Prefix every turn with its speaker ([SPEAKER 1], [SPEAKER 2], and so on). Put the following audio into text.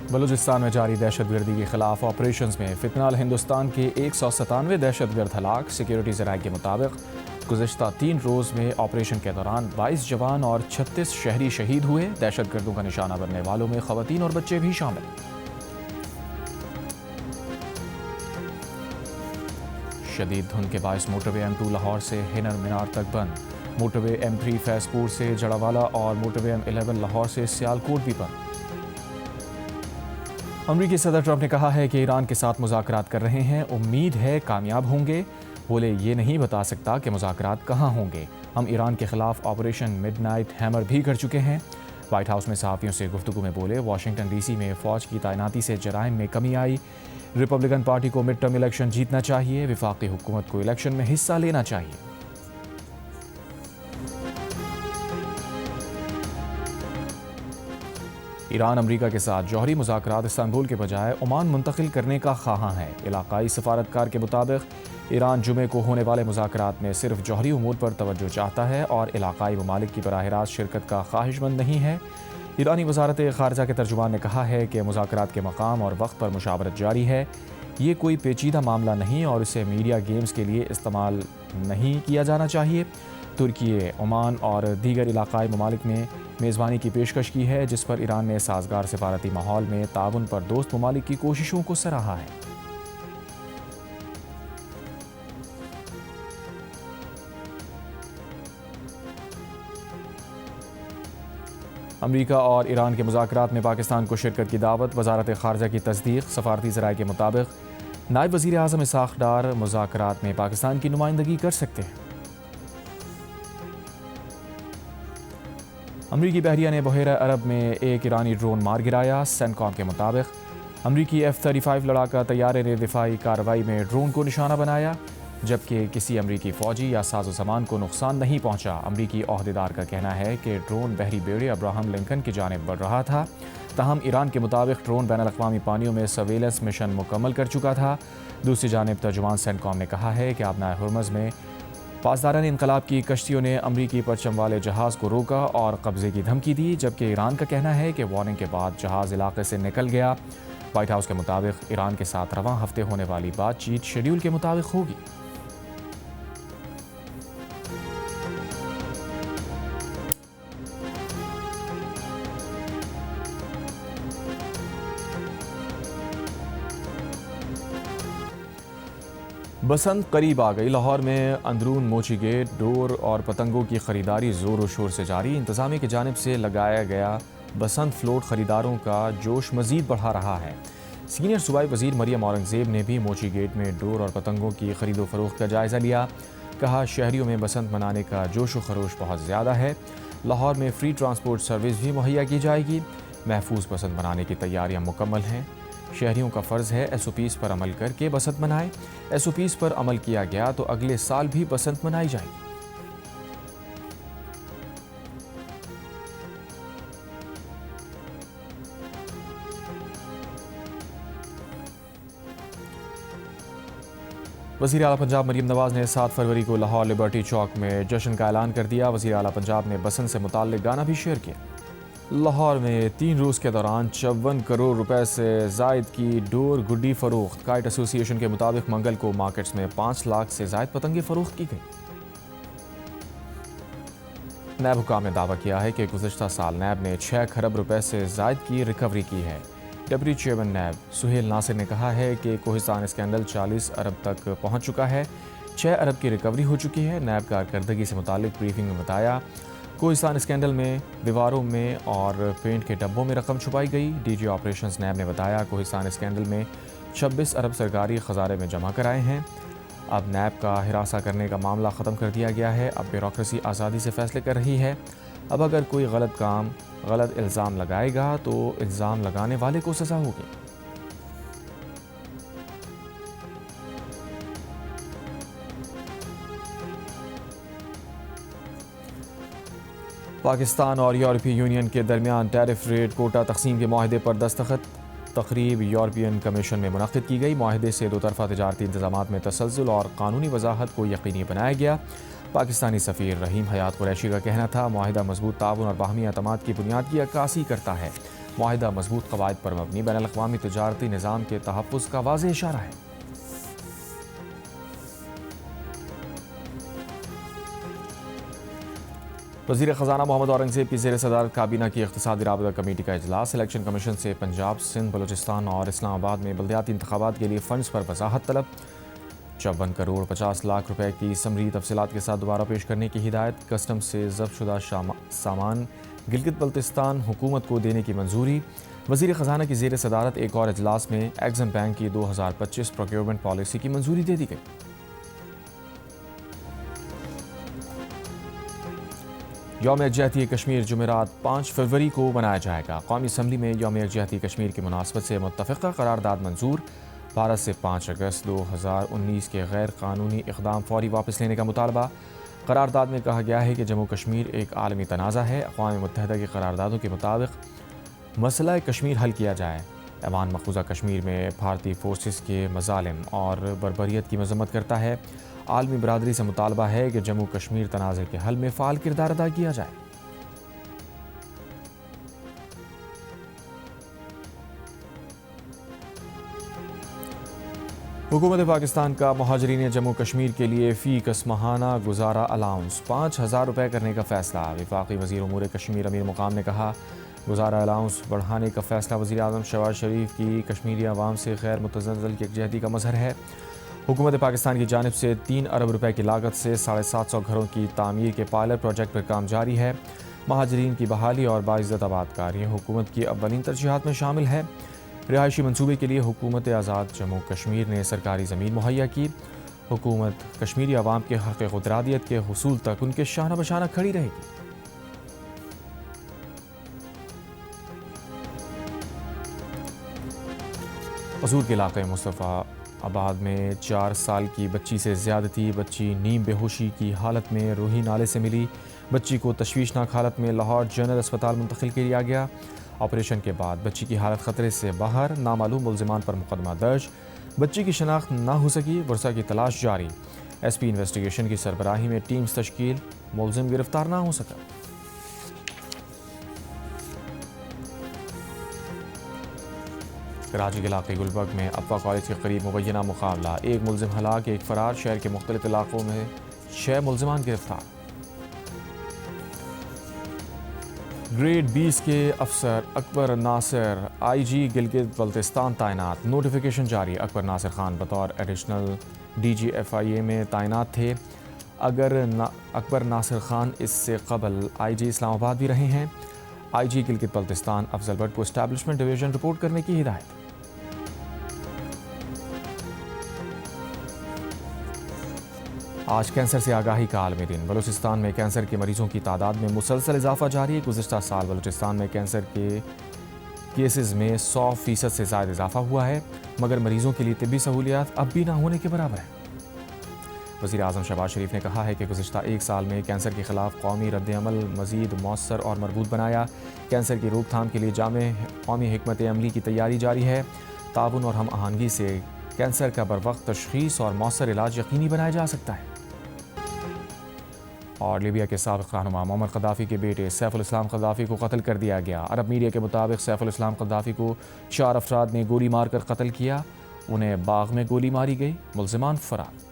[SPEAKER 1] बलूचिस्तान में जारी दहशतगर्दी के खिलाफ ऑपरेशंस में फितनाल हिंदुस्तान के 197 दहशतगर्द हलाक। सिक्योरिटी ज़राए के मुताबिक गुज़िश्ता 3 रोज़ में ऑपरेशन के दौरान 22 जवान और 36 शहरी शहीद हुए। दहशतगर्दों का निशाना बनने वालों में ख़वातीन और बच्चे भी शामिल। शदीद धुंध के बायस मोटरवे M2 लाहौर से हिनर मीनार तक बंद। मोटरवे M3 फैज़पुर से जड़ावाला और मोटरवे M11 लाहौर से सियालकोट भी बंद। अमरीकी सदर ट्रंप ने कहा है कि ईरान के साथ मुज़ाकरात कर रहे हैं, उम्मीद है कामयाब होंगे। बोले ये नहीं बता सकता कि मुज़ाकरात कहाँ होंगे। हम ईरान के खिलाफ ऑपरेशन मिडनाइट हैमर भी कर चुके हैं। वाइट हाउस में सहाफ़ियों से गुफ्तगू में बोले वाशिंगटन DC में फ़ौज की तैनाती से जराइम में कमी आई। रिपब्लिकन पार्टी को मिड टर्म इलेक्शन जीतना चाहिए, वफाकी हुकूमत को इलेक्शन में हिस्सा लेना चाहिए। ईरान अमरीका के साथ जौहरी मुज़ाकरात इस्तांबुल के बजाय ओमान मुंतकिल करने का ख्वाहां है। इलाकाई सफारतकार के मुताबिक ईरान जुमे को होने वाले मुज़ाकरात में सिर्फ जौहरी उमूर पर तवज्जो चाहता है और इलाकाई ममालिक की बराह रास्त शिरकत का ख्वाहिशमंद नहीं है। ईरानी वज़ारत ख़ारजा के तर्जुमान ने कहा है कि मुज़ाकरात के मकाम और वक्त पर मुशावरत जारी है। ये कोई पेचीदा मामला नहीं और इसे मीडिया गेम्स के लिए इस्तेमाल नहीं किया जाना चाहिए। तुर्की, ओमान और दीगर इलाकाई ममालिक ने मेज़बानी की पेशकश की है, जिस पर ईरान ने साजगार सिफारती माहौल में ताउन पर दोस्त ममालिक की कोशिशों को सराहा है। अमरीका और ईरान के मुज़ाकरात में पाकिस्तान को शिरकत की दावत। वज़ारत ख़ारजा की तस्दीक। सफारती ज़राए के मुताबिक नायब वज़ीर आज़म इसहाक़ डार मुज़ाकरात में पाकिस्तान की नुमाइंदगी कर सकते हैं। अमरीकी बहरिया ने बहेरा अरब में एक ईरानी ड्रोन मार गिराया। सेंटकॉम के मुताबिक अमरीकी F-35 लड़ाका तैयारे ने दिफाई कार्रवाई में ड्रोन को निशाना बनाया, जबकि किसी अमरीकी फ़ौजी या साजो सामान को नुकसान नहीं पहुंचा। अमरीकी ओहदेदार का कहना है कि ड्रोन बहरी बेड़े अब्राहम लिंकन की जानिब बढ़ रहा था। ताहम ईरान के मुताबिक ड्रोन बैनुल-अक़वामी पानियों में सर्वेलेंस मिशन मुकम्मल कर चुका था। दूसरी जानिब तर्जुमान सेंटकॉम ने कहा है कि आबनाए हुर्मुज़ में पासदारान इनकलाब की कश्तियों ने अमरीकी परचम वाले जहाज़ को रोका और कब्जे की धमकी दी, जबकि ईरान का कहना है कि वार्निंग के बाद जहाज़ इलाके से निकल गया। वाइट हाउस के मुताबिक ईरान के साथ रवां हफ्ते होने वाली बातचीत शेड्यूल के मुताबिक होगी। बसंत करीब आ गई। लाहौर में अंदरून मोची गेट, डोर और पतंगों की खरीदारी जोर और शोर से जारी। इंतजामिया की जानिब से लगाया गया बसंत फ्लोट खरीदारों का जोश मजीद बढ़ा रहा है। सीनियर सूबाई वजीर मरियम औरंगजेब ने भी मोची गेट में डोर और पतंगों की खरीदो फरोख्त का जायज़ा लिया। कहा शहरियों में बसंत मनाने का जोश व खरोश बहुत ज़्यादा है। लाहौर में फ्री ट्रांसपोर्ट सर्विस भी मुहैया की जाएगी। महफूज बसंत मनाने की तैयारियाँ मुकम्मल हैं। शहरियों का फ़र्ज़ है SOPs पर अमल करके बसंत मनाएं। SOPs पर अमल किया गया तो अगले साल भी बसंत मनाई जाएगी। वज़ीर आला पंजाब मरीम नवाज़ ने 7 फरवरी को लाहौर लिबर्टी चौक में जश्न का ऐलान कर दिया। वज़ीर आला पंजाब ने बसंत से मुताल्लिक़ गाना भी शेयर किया। लाहौर में 3 रोज़ के दौरान 54 करोड़ रुपए से ज़ायद की डोर गुड्डी फ़रोख्त। काइट एसोसिएशन के मुताबिक मंगल को मार्केट्स में 5 लाख से ज़ायद पतंगे फ़रोख्त की गई। नैब हुकाम ने दावा किया है कि गुज़श्ता साल नैब ने 6 खरब रुपए से ज़ायद की रिकवरी की है। डिप्टी चेयरमैन नैब सुहेल नासिर ने कहा है कि कोहिस्तान स्कैंडल 40 अरब तक पहुँच चुका है। 6 अरब की रिकवरी हो चुकी है। नैब कारकर्दगी से मुतालिक ब्रीफिंग में बताया कोहिस्तान स्कैंडल में दीवारों में और पेंट के डब्बों में रकम छुपाई गई। DG ऑपरेशंस नैब ने बताया कोहिस्तान स्कैंडल में 26 अरब सरकारी खजाने में जमा कराए हैं। अब नैब का हिरासा करने का मामला ख़त्म कर दिया गया है। अब ब्यूरोक्रेसी आज़ादी से फैसले कर रही है। अब अगर कोई गलत इल्ज़ाम लगाएगा तो इल्ज़ाम लगाने वाले को सज़ा होगी। पाकिस्तान और यूरोपीय यूनियन के दरमियान टैरिफ रेट कोटा तकसीम के माहदे पर दस्तखत। तकरीब यूरोपियन कमीशन में मुनक़्क़िद की गई। माहदे से दो तरफ़ा तिजारती इंतज़ामात में तसलसल और कानूनी वजाहत को यकीनी बनाया गया। पाकिस्तानी सफ़ीर रहीम हयात कुरैशी का कहना था माहिदा मजबूत ताउन और बाहमी एतमाद की बुनियाद की अक्कासी करता है। मुआहिदा मजबूत कवायद पर मबनी बैनुल-अक़वामी तिजारती निज़ाम के तहफ़्फ़ुज़ का वाज़ेह इशारा है। वज़ीर ख़ज़ाना मोहम्मद औरंगज़ेब की ज़ेर सदारत काबीना की इक़्तिसादी राबता कमेटी का इजलास। इलेक्शन कमीशन से पंजाब, सिंध, बलूचिस्तान और इस्लामाबाद में बल्दियाती इंतख़ाबात के लिए फ़ंड्स पर वज़ाहत तलब। 54 करोड़ 50 लाख रुपए की समरी तफसीलात के साथ दोबारा पेश करने की हिदायत। कस्टम से ज़ब्त शुदा सामान गिलगित बल्तिस्तान हुकूमत को देने की मंजूरी। वज़ीर ख़ज़ाना की ज़ेर सदारत एक और इजलास में एग्ज़िम बैंक की 2025 प्रोक्योरमेंट पॉलिसी की मंजूरी दे दी गई। यौम यकजहती कश्मीर जुमेरात 5 फरवरी को मनाया जाएगा। कौमी असम्बली में यौम यकजहती कश्मीर की मुनासबत से मुत्तफ़िक़ा करारदाद मंजूर। भारत से 5 अगस्त 2019 के गैर कानूनी इक़दाम फौरी वापस लेने का मुतालबा। करारदाद में कहा गया है कि जम्मू कश्मीर एक आलमी तनाज़ा है। अक़वाम मुत्तहिदा की करारदादों के मुताबिक मसला कश्मीर हल किया जाए। ऐवान मक़बूज़ा कश्मीर में भारतीय फोर्सेस के मज़ालिम और बर्बरियत की मज़म्मत करता है। आलमी बरादरी से मुतालबा है कि जम्मू कश्मीर तनाज़े के हल में फ़ाल किरदार अदा किया जाए। हुकूमत पाकिस्तान का मुहाजिरीन जम्मू कश्मीर के लिए फ़ी कसमाहाना गुजारा अलाउंस 5,000 रुपये करने का फ़ैसला। वफाकी वज़ीर उमूर कश्मीर अमीर मुकाम ने कहा, गुजारा अलाउंस बढ़ाने का फ़ैसला वज़ीर आज़म शहबाज शरीफ की कश्मीरी अवाम से गैर मुतज़लज़ल यकजहती का मज़हर है। हुकूमत पाकिस्तान की जानिब से 3 अरब रुपए की लागत से 750 घरों की तामीर के पायलट प्रोजेक्ट पर काम जारी है। महाजरीन की बहाली और बाइज़्ज़त आबादकारी हुकूमत की अव्वलीन तरजीहात में शामिल है। रिहायशी मनसूबे के लिए हुकूमत आज़ाद जम्मू कश्मीर ने सरकारी ज़मीन मुहैया की। हुकूमत कश्मीरी अवाम के हक़ ख़ुदरादियत के हुसूल तक उनके शाना बशाना खड़ी रहेगी। कसूर के इलाक़े मुस्तफ़ा आबाद में 4 साल की बच्ची से ज़्यादती। बच्ची नीम बेहोशी की हालत में रूही नाले से मिली। बच्ची को तशवीशनाक हालत में लाहौर जनरल अस्पताल मुंतकिल किया गया। ऑपरेशन के बाद बच्ची की हालत ख़तरे से बाहर। नामालूम मुल्ज़िमान पर मुकदमा दर्ज। बच्ची की शनाख्त न हो सकी। वर्षा की तलाश जारी। SP इन्वेस्टिगेशन की सरबराही में टीम्स तश्कील। मुल्ज़िम गिरफ्तार ना हो सका। कराची के इलाके गुलबर्ग में अफ़वा कॉलेज के करीब मुबैना मुकाबला। एक मुल्ज़िम हलाक, एक फ़रार। शहर के मुख्तलिफ इलाकों में 6 मुल्ज़िमान गिरफ्तार। ग्रेड 20 के अफसर अकबर नासिर IG गिलगित बल्तिस्तान तैनात। नोटिफिकेशन जारी। अकबर नासिर खान बतौर एडिशनल DG FIA में तैनात थे। अकबर नासिर खान इससे कबल IG इस्लामाबाद भी रहे हैं। IG गिलगित बल्तिस्तान अफजल भट्ट को एस्टैब्लिशमेंट डिवीज़न रिपोर्ट करने की हिदायत। आज कैंसर से आगाही का आलमी दिन। बलूचिस्तान में कैंसर के मरीजों की तादाद में मुसलसल इजाफा जारी है। गुज़िश्ता साल बलूचिस्तान में कैंसर के केसेस में 100% से ज़्यादा इजाफा हुआ है, मगर मरीजों के लिए तिब्बी सहूलियात अब भी ना होने के बराबर है। वज़ीर आज़म शहबाज शरीफ ने कहा है कि गुज़िश्ता 1 साल में कैंसर के ख़िलाफ़ कौमी रद्द-ए-अमल मज़ीद मौसर और मरबूत बनाया। कैंसर की रोकथाम के लिए जामे कौमी हिकमत अमली की तैयारी जारी है। ताउन और हम आहंगी से कैंसर का बरवक्त तशख़ीस और मौसर इलाज यकीनी बनाया जा सकता है। और लीबिया के साबिक़ रहनुमा मोहम्मद क़ज़्ज़ाफ़ी के बेटे सैफ़ुल इस्लाम क़ज़्ज़ाफ़ी को कत्ल कर दिया गया। अरब मीडिया के मुताबिक सैफ़ुल इस्लाम क़ज़्ज़ाफ़ी को 4 अफराद ने गोली मारकर कत्ल किया। उन्हें बाग में गोली मारी गई। मुल्ज़िमान फ़रार।